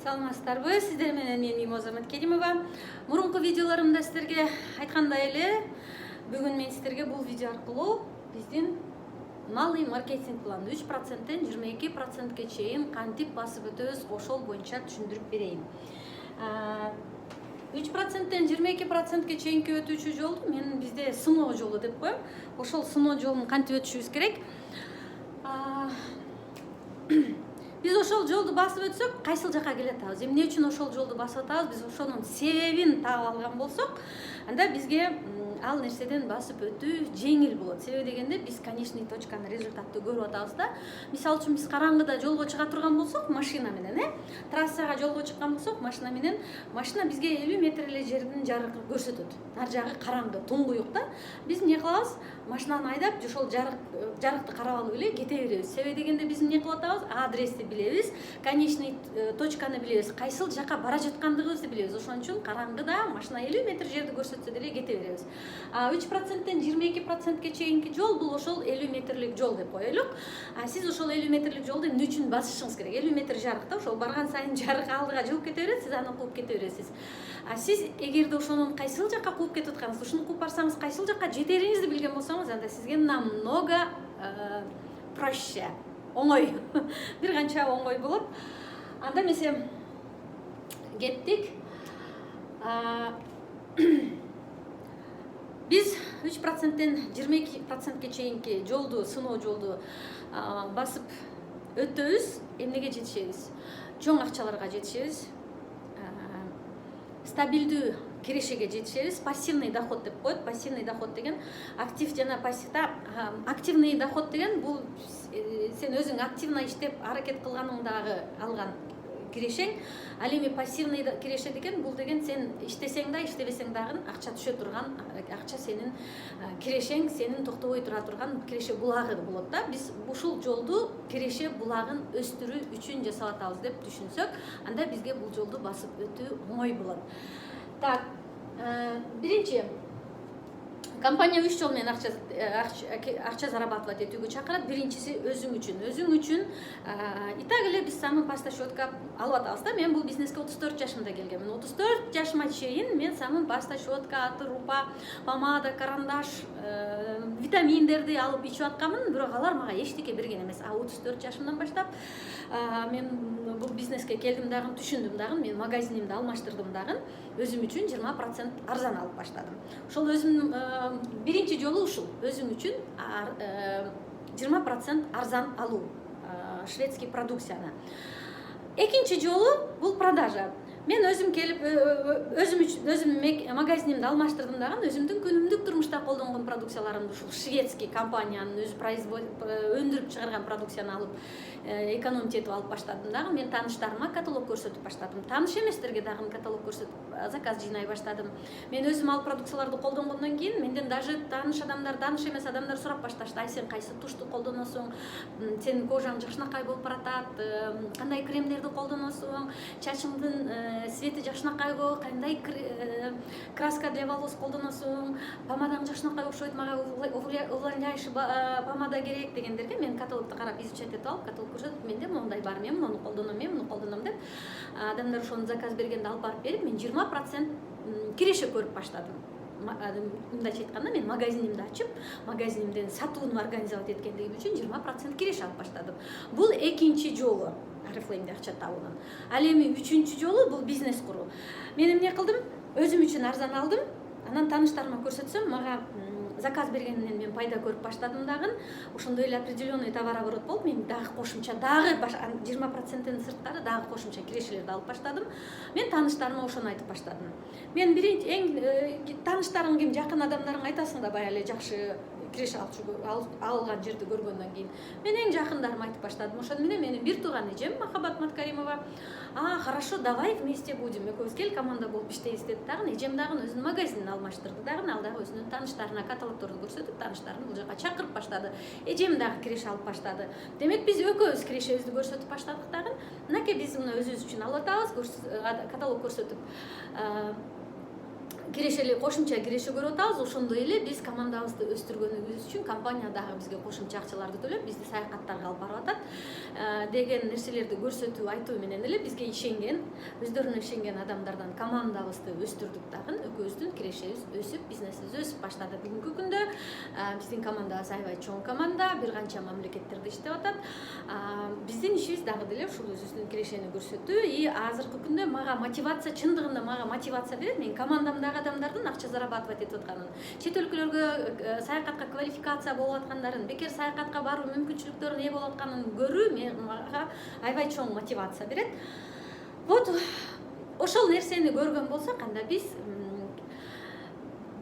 Саламатсыздарбы, сиздер менен мен Мимоза Маткеримова. Мурунку видеолорумда сиздерге айткандай эле, бүгүн мен сиздерге бул видео аркылуу биздин малый маркетинг планын 3%-тен 22%ке чейин кантип басып өтөбүз, ошол боюнча түшүндүрүп берейин. 3%-тен 22%ке чейинки өтүүчү жолду мен бизде сыноо жолу деп коем. Ошол сыноо жолун кантип өтүшүбүз керек? Biz ошол жолду басып өтсөк, кайсыл жака келе атабыз? Эмне үчүн ошол жолду басып атабыз? Биз ошонун себебин таап алган болсок, анда бизге ал нерседен басып өтүү жеңил болот. Себеби дегенде биз конечный точканы, результатты көрүп атабыз да. Мисалы үчүн биз караңгыда жолго чыга турган болсок, машина менен, трассага жолго чыккан болсок, машина менен, машина бизге 50 метр эле жердин жарыгы көрсөтөт. Нар жагы караңгы, туңгуюк да. Биз эмне кылабыз? Машинаны айдап, ошол жарыкты карап алып эле кете беребиз. Себеби дегенде биз эмне кылып атабыз? Адрести билебиз, конечный точканы билебиз, кайсыл жака бара жаткандыгыбызды билебиз. Ошон үчүн караңгыда машина 50 метр жерди көрсөтсө деле кете беребиз. 3%-тен 22%ке чейинки жол бул ошол 50 метрлик жол деп коелук. Сиз ошол 50 метрлик жолду эмне үчүн басышыңыз керек? 50 метр жарык да, ошол барган сайын жарык алдыга жылып кете берет, сиз аны кууп кете бересиз. Сиз эгерде ошонун кайсыл жака кууп кетип атканыңызды, ушуну кууп барсаңыз кайсыл жака жетериңизди билген болсоңуз, анда сизге намного проще, оңой, бир канча оңой болот. Анда эмесе кеттик. Биз 3%-тен 22%ке чейинки жолду, сыноо жолду басып өтөбүз. Эмнеге жетишебиз? Чоң акчаларга жетишебиз. Стабилдүү кирешеге жетишебиз. Пассивный доход деп коет. Пассивный доход деген актив жана пассивда. Активный доход деген бул сен өзүң активно иштеп аракет кылганыңдагы алган кирешең. Ал эми пассивный киреше деген бул деген сен иштесең да, иштебесең дагы акча түшө турган, акча сенин кирешең, сенин токтобой тура турган киреше булагы болот да. Биз ушул жолду киреше булагын өстүрүү үчүн жасап атабыз деп түшүнсөк, анда бизге бул жолду басып өтүү оңой болот. Так, биринчи компания 3 жол менен акча зарабатывать этүүгө чакырат. Биринчиси өзүң үчүн. Өзүң үчүн и так эле биз самый пасташотка алып атабыз да. Мен бул бизнеске 34 жашымда келгенмин. 34 жашыма чейин мен самый пасташотка, аты рупа, помада, карандаш, витаминдерди алып ичип атканмын, бирок алар мага эчтеке берген эмес. 34 жашымдан баштап мен бул бизнеске келдим дагы, түшүндүм дагы, мен магазинимди алмаштырдым дагы, өзүм үчүн 20% арзан алып баштадым. Ошол өзүм биринчи жолу ушул, өзүң үчүн 20% арзан алуу, шведский продукцияны. Экинчи жолу бул продажа. Мен өзүм келип, өзүм магазинимди алмаштырдым дагы, өзүмдүн күнүмдүк турмушта колдонгон продукцияларымды ушул шведский компаниянын өзү өндүрүп чыгарган продукцияны алып, экономить этип алып баштадым дагы. Мен тааныштарыма каталог көрсөтүп баштадым. Тааныш эместерге дагы каталог көрсөтүп, заказ жыйнай баштадым. Мен өзүм ал продукцияларды колдонгондон кийин менден даже тааныш адамдар, тааныш эмес адамдар сурап башташты. Ай, сен кайсы тушту колдоносуң? Сенин кожаң жакшынакай болуп баратат. Кандай кремдерди колдоносуң? Чачыңдын цвети жакшынакай болуп, кандай краска для волос колдоносуң? Помадаң жакшынакай окшойт, мага увлажняющий помада керек дегендерге мен каталогду карап изучать этип алып, каталог көрсөтүп, менде моундай бар, мен муну колдоном деп, адамдар ошону заказ бергенде алып барып берип, мен 20% киреше көрүп баштадым. Мындайча айтканда, мен магазинимди ачып, магазинимден сатууну организовать эткендигим үчүн 20% киреше алып баштадым. Бул экинчи жолу Oriflame акча табуунун. Ал эми үчүнчү жолу бул бизнес куруу. Мен эмне кылдым? Өзүм үчүн арзан алдым. Анан тааныштарыма көрсөтсөм, мага заказ бергенинен мен пайда көрүп баштадым дагы. Ошондой эле определенный товарооборот болуп, мен дагы кошумча, дагы 20%-тен сырткары дагы кошумча кирешелерди алып баштадым. Мен тааныштарыма ошону айтып баштадым. Мен биринчи тааныштарың ким, жакын адамдарыңа айтасың да, бая эле жакшы киреше алган жерди көргөндөн кийин. Мен эң жакындарыма айтып баштадым. Ошону менен менин бир тууган эжем Махаббат Маткаримова, хорошо, давай вместе будем. Экөөбүз кел команда болуп иштейбиз деди дагы. Эжем дагы өзүнүн магазинин алмаштырды дагы, ал дагы өзүнүн тааныштарына каталогдорду көрсөтүп, тааныштарын бул жака чакырып баштады. Эжем дагы киреше алып баштады. Демек биз экөөбүз кирешебизди көрсөтүп баштадык дагы. Мынакей биз муну өзүбүз үчүн алып атабыз, каталог көрсөтүп кирешели кошумча киреше көрүп атабыз. Ошондой эле биз командабызды өстүргөнүбүз үчүн компания дагы бизге кошумча акчаларды төлөп бизди саякаттарга алып барып атат деген нерселерди көрсөтүү айтуу менен эле бизге ишенген, өздөрүнө ишенген адамдардан командабызды өстүрдүк дагы. Экөөбүздүн кирешебиз өсүп, бизнесибиз өсүп баштады. Бүгүнкү күндө биздин командабыз аябай чоң команда, бир канча мамлекеттерде иштеп атат. Биздин ишибиз дагы деле ушул өзүбүздүн кирешени көрсөтүү. И азыркы күндө мага мотивация, чындыгында мага мотивация берет. Мен командамдагы адамдардын акча зарабатывать этип атканын, чет өлкөлөргө саякатка квалификация болуп аткандарын, бекер саякатка баруу мүмкүнчүлүктөрүнө ээ болуп атканын көрүү мага аябай чоң мотивация берет. Вот ошол нерсени көргөн болсок, анда биз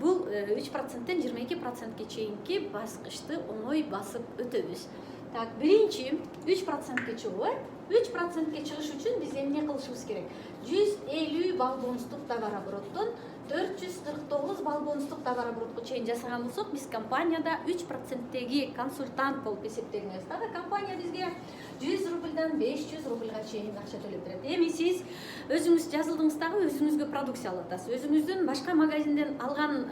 бул 3%тен 22%ке чейинки баскычты оңой басып өтөбүз. Так, биринчи 3%ке чыгуу. 3%ке чыгыш үчүн биз эмне кылышыбыз керек? 150 балл бонустук товарообороттон 449 балл бонустук товарооборотко чейин жасаган болсок, биз компанияда 3%теги консультант болуп эсептелебиз. Дагы компания бизге 100 рубльдан 500 рубльга чейин акча төлөп берет. Эми сиз өзүңүз жазылдыңыз дагы, өзүңүзгө продукция алып атасыз. Өзүңүздүн башка магазинден алган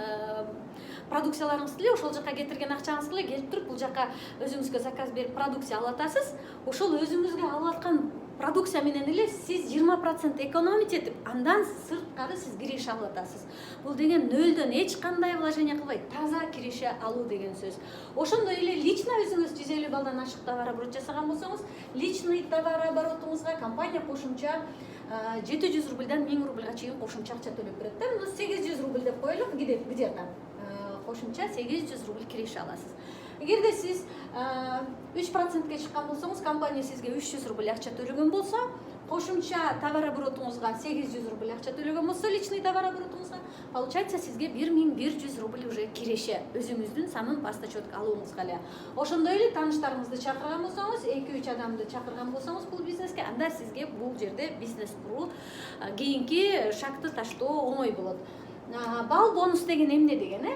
продукцияларыңызды эле ошол жака кетирген акчаңызды эле келип туруп бул жака өзүңүзгө заказ берип продукция алып атасыз. Ошол өзүңүзгө алып аткан продукция менен эле сиз 20% экономить этип, андан сырткары сиз киреше алып атасыз. Бул деген нөлдөн эч кандай вложение кылбай таза киреше алуу деген сөз. Ошондой эле лично өзүңүз 150 балдан ашык товарооборот жасаган болсоңуз, личный товарооборотуңузга компания кошумча 700 рубльдан 1000 рубльга чейин кошумча акча төлөп берет. 800 рубль деп коелук, где-то кошумча 800 рубль киреше аласыз. Эгерде сиз 3%ке чыккан болсоңуз, компания сизге 300 рубль акча төлөгөн болсо, кошумча товарооборотуңузга 800 рубль акча төлөгөн болсо, личный товарооборотуңузга, получается сизге 1100 рубль уже киреше өзүңүздүн самын пастачетке алууңузга эле. Ошондой эле тааныштарыңызды чакырган болсоңуз, 2-3 адамды чакырган болсоңуз бул бизнеске, анда сизге бул жерде бизнес куруу, кийинки шагты таштоо оңой болот. Балл бонус деген эмне деген,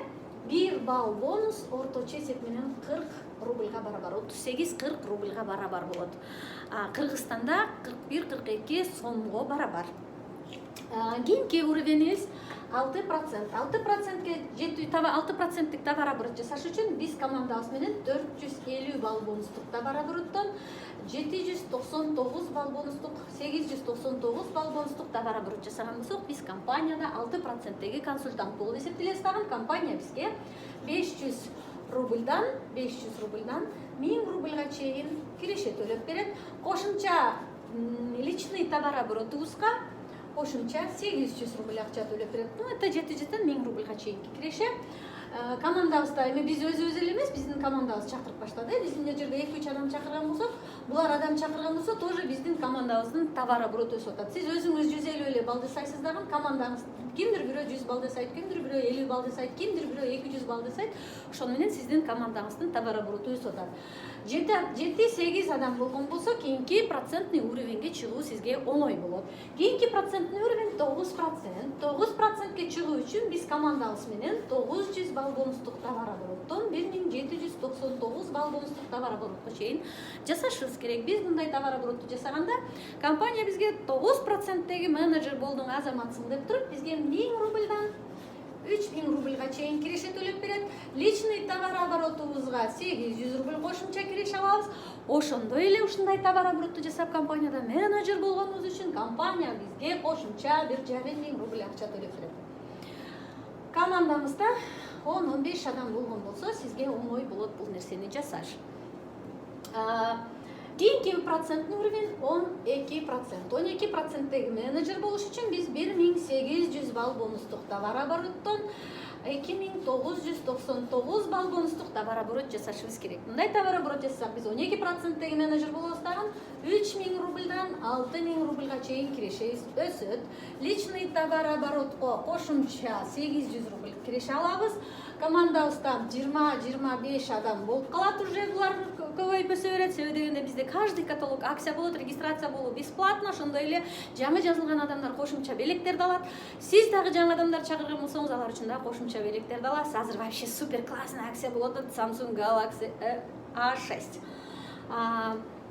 1 балл бонус орточо эсеп менен 40 рубльга барабар, 38-40 рубльга барабар болот. Кыргызстанда 41-42 сомго барабар. Кийинки уровенибиз 6%. 6%ке жетүү, 6%тик товарооборот жасаш үчүн биз командабыз менен 450 балл бонустук товарообороттон 799 балл бонустук, 899 балл бонустук товарооборот жасаган болсок, биз компанияда 6%теги консультант болуп эсептелебиз. Компания бизге 500 рубльдан 1000 рубльга чейин киреше төлөп берет. Кошумча личный товарооборотубузга кошумча 800 рубль акча төлөп берет. Это 700-ден 1000 рубльга чейинки киреше. Командабызда эми биз өзүбүз эле эмес, биздин командабыз чакырып баштады. Биз эмне жерде 2-3 адам чакырган болсок, булар адам чакырган болсо, тоже биздин командабыздын товарообороты өсүп атат. Сиз өзүңүз 150 эле балл жасайсыз дагы, командаңыз кимдир бирөө 100 балл жасайт, кимдир бирөө 50 балл жасайт, кимдир бирөө 200 балл жасайт. Ошону менен сиздин командаңыздын товарообороты өсүп атат. 7-8 адам болгон болсо, кийинки процентный уровеньге чыгуу сизге оңой болот. Кийинки процентный уровень 9%. 9%ке чыгуу үчүн биз командабыз менен 900 балл бонустук товарообороттон 1799 балл бонустук товарооборотко чейин жасашыбыз керек. Биз мындай товарообороту жасаганда, компания бизге 9%теги менеджер болдуң азаматсың деп туруп, бизге 1000 рубльдан 3000 рубльга чейин киреше төлөп берет. Личный товарооборотубузга 800 рубль кошумча киреше алабыз. Ошондой эле ушундай товарообороту жасап компанияда менеджер болгонубуз үчүн компания бизге кошумча 1500 рубль акча төлөп берет. Командамызда 10-15 адам болгон болсо, сизге оңой болот бул нерсени жасаш. Кийинки процентный уровень 12%. 12%теги менеджер болуш үчүн биз 1800 балл бонустук товарообороттон 2999 балл бонустук товарооборот жасашыбыз керек. Мындай товарооборот жасасак, биз 12%теги менеджер болобуз дагы, 3000 рубльдан 6000 рубльга чейин кирешебиз өсөт. Личный товарооборотко кошумча 800 рубль киреше алабыз. Командабызда 20-25 адам болуп калат уже, булар көбөйүп өсө берет. Себеби дегенде бизде каждый каталог акция болот, регистрация болуу бесплатно. Ошондой эле жаңы жазылган адамдар кошумча белектерди алат. Сиз дагы жаңы адамдар чакырган болсоңуз, алар үчүн дагы кошумча белектерди аласыз. Азыр вообще супер классный акция болуп атат. Samsung Galaxy A6.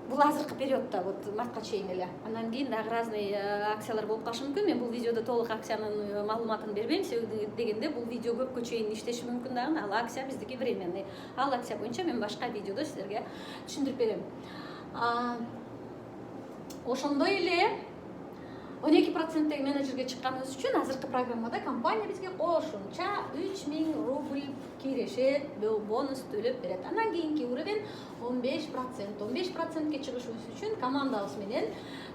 бул азыркы периодто вот мартка чейин эле. Андан кийин дагы разный акциялар болуп калышы мүмкүн. Мен бул видеодо толук акциянын маалыматын бербейм, себеби дегенде бул видео көпкө чейин иштеши мүмкүн дагы. Ал акция биздики временный. Ал акция боюнча мен башка видеодо силерге түшүндүрүп берем. Ошондой эле 12%-теги менеджерге чыкканыбыз үчүн азыркы программада компания бизге кошумча 3000 рубль киреше бонус төлөп берет. Андан кийинки уровень 15%. 15%ке чыгышыбыз үчүн командабыз менен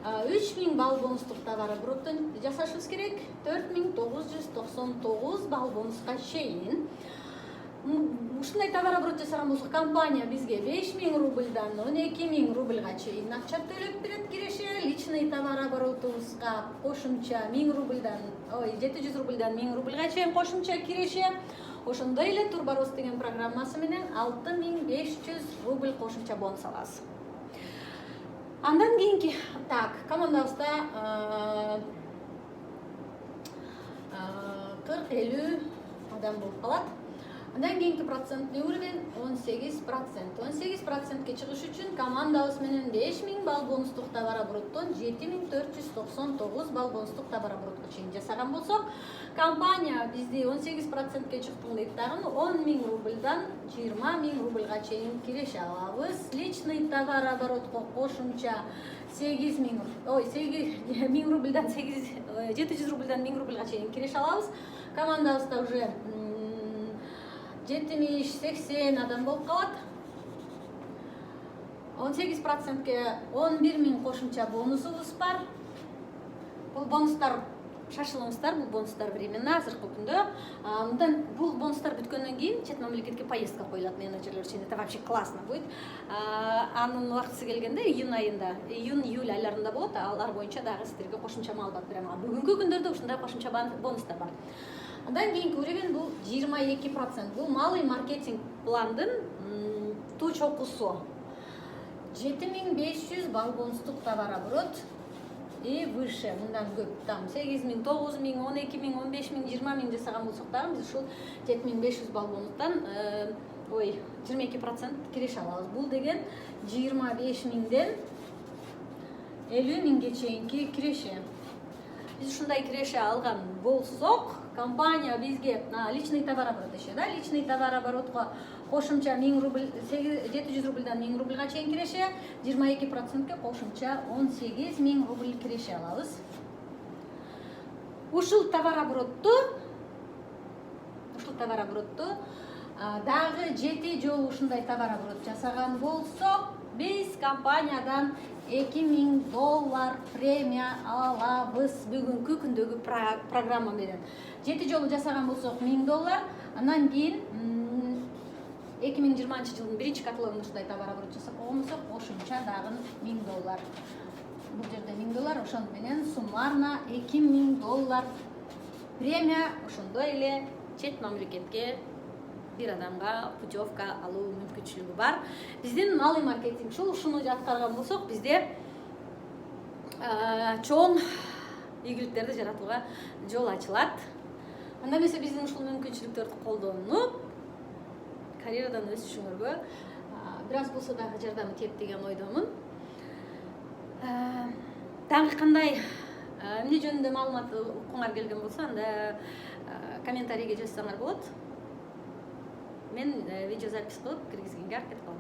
3000 балл бонустук товаробороттон жасашыбыз керек. 4999 балл бонуска чейин. Ушундай товароборот жасаган болсок, компания бизге 5000 рубльдан 12000 рубльга чейин акча төлөп берет киреше. Личный товароборотубузга кошумча 1000 рубльдан 700 рубльдан 1000 рубльга чейин кошумча киреше. Ошондой эле Турборос деген программасы менен 6500 рубль кошумча бонус алабыз. Андан кийинки командабызда 40-50 адам болуп калат. Андан кийинки процентный уровень 18%. 18%ке чыгыш үчүн командабыз менен 5000 балл бонустук товаробороттон 7499 балл бонустук товароборотко чейин жасаган болсок, компания бизди 18%ке чыктың дейт дагы 10.000 рубльдан 20.000 рубльга чейин киреше алабыз. Личный товароборотко кошумча 8000 рубльдан 700 рубльдан 1000 рубльга чейин киреше алабыз. Командабызда уже 70-80 адам болуп калат. 18%ке 11000 кошумча бонусубуз бар. Бул бонустар шашылыңыздар, бул бонустар временно, азыркы күндө. Мындан бул бонустар бүткөндөн кийин чет мамлекетке поездка коюлат менеджерлер үчүн. Это вообще классно будет. Анын убактысы келгенде июнь айында, июнь-июль айларында болот. Алар боюнча дагы сиздерге кошумча маалымат берем. Бүгүнкү күндөрдө ушундай кошумча бонустар бар. Андан кийинки уровень бул 22%. Бул малый маркетинг пландын туу чокусу. 7500 балл бонустук товароборот и выше. Мындан көп. Там 8000, 9000, 12000, 15000, 20000 жасаган болсок дагы биз ушул 7500 балл бонустан 22% киреше алабыз. Бул деген 25000ден 50000ге чейинки киреше. Биз ушундай киреше алган болсок, компания бизге личный товароборот дешет, личный товароборотко кошумча 1000 рубль, 700 рубльдан 1000 рубльга чейин киреше, 22%ке кошумча 18000 рубль киреше алабыз. Ушул товароборотто дагы 7 жолу ушундай товароборот жасаган болсок, биз компаниядан $2000 премия алабыз бүгүнкү күндөгү программа менен. 7 жолу жасаган болсок $1000, андан кийин 2020 жылдын 1-каталогунда ушундай товароборот жасап койгон болсок, кошумча дагы $1000. Бул жерде $1000, ошону менен суммарно $2000 премия. Ошондой эле чет мамлекетке бир адамга путевка алуу мүмкүнчүлүгү бар. Биздин малый маркетинг ушуну аткарган болсок, бизде чоң ийгиликтерди жаратууга жол ачылат. Анда эмесе биздин ушул мүмкүнчүлүктөрдү колдонуп, карьерадан өсүшүңөргө бир аз болсо дагы жардамы тиет деген ойдомун. Дагы кандай эмне жөнүндө маалымат уккуңар келген болсо, анда комментарийге жазсаңар болот. Мен видео запись кылып киргизгенге аракет кылам.